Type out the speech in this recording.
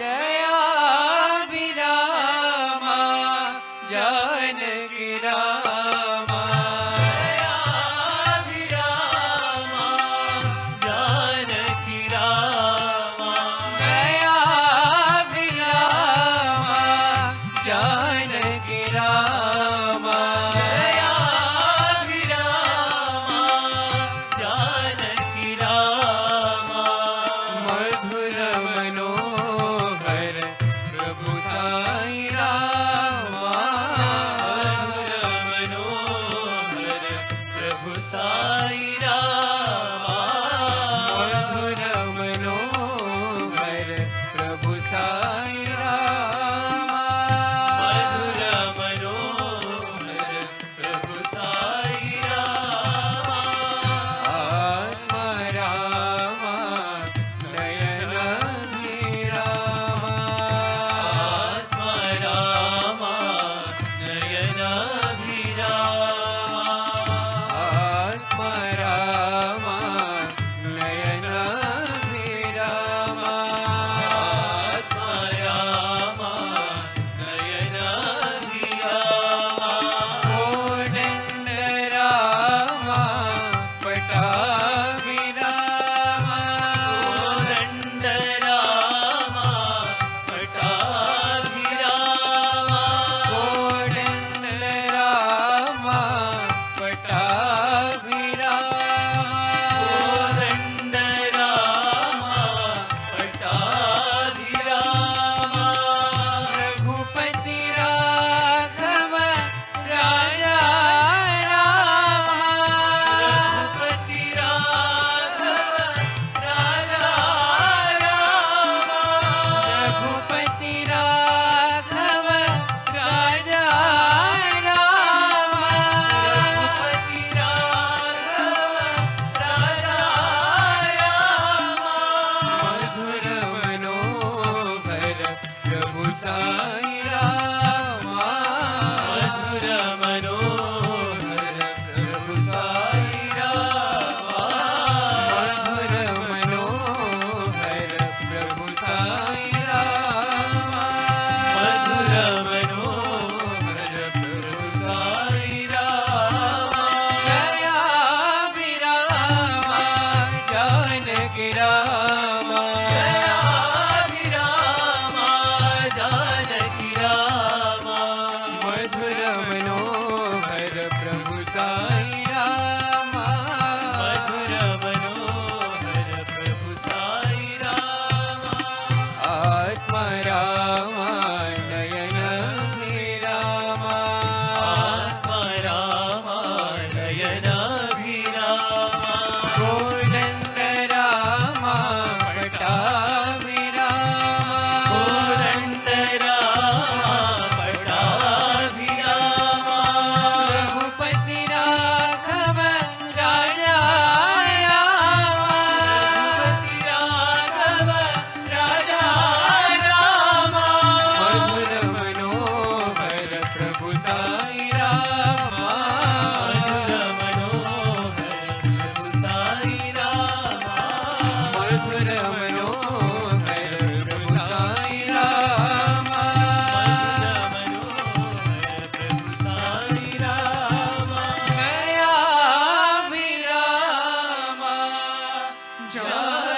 दयाभिरामा जानकी रामा दयाभिरामा जानकी रामा दयाभिरामा जानकी रामा दयाभिरामा जानकी रामा मधुर मनोहर प्रभु साई रामा मधुर मनोहर प्रभु साई रामा मधुर मनोहर प्रभु साई रामा मधुर मनोहर प्रभु साई रामा आत्मा रामा नयन रामा आत्मा रामा नयन भिरामा आत्मा रामा नयन रामा आत्मा रामा नयन भिरामा कोदंड रामा पटाभि रामा दंड रामा पटाभिरामा कोदंड रामा पटाभि रामा दंड रामा पटाभिरामा रघुपति राघव राजा रामा रघुपति राघव राजा रामा रघुपति राघव राजा रामा रघुपति राघव राजा रामा मधुर मनोहर प्रभु साई रामा मधुर मनोहर प्रभु साई रामा मधुर मनोहर प्रभु साई रामा मधुर मनोहर प्रभु साई रामा दयाभिरामा जानकी रामा दयाभिरामा जानकी रामा मधुर मनोहर प्रभु साई रामा मधुर मनोहर प्रभु साई रामा आत्मा रामा नयन रामा आत्मा रामा नयन भिरामा कोदंड रामा पटाभि रामा दंड रामा पटाभिरामा रघुपति राघव राजा रामा रघुपति राघव राजा रामा मधुर मनोहर प्रभु साई रामा मधुर मनोहर प्रभु साई रामा मधुर मनोहर प्रभु साई रामा दयाभिरामा जानकी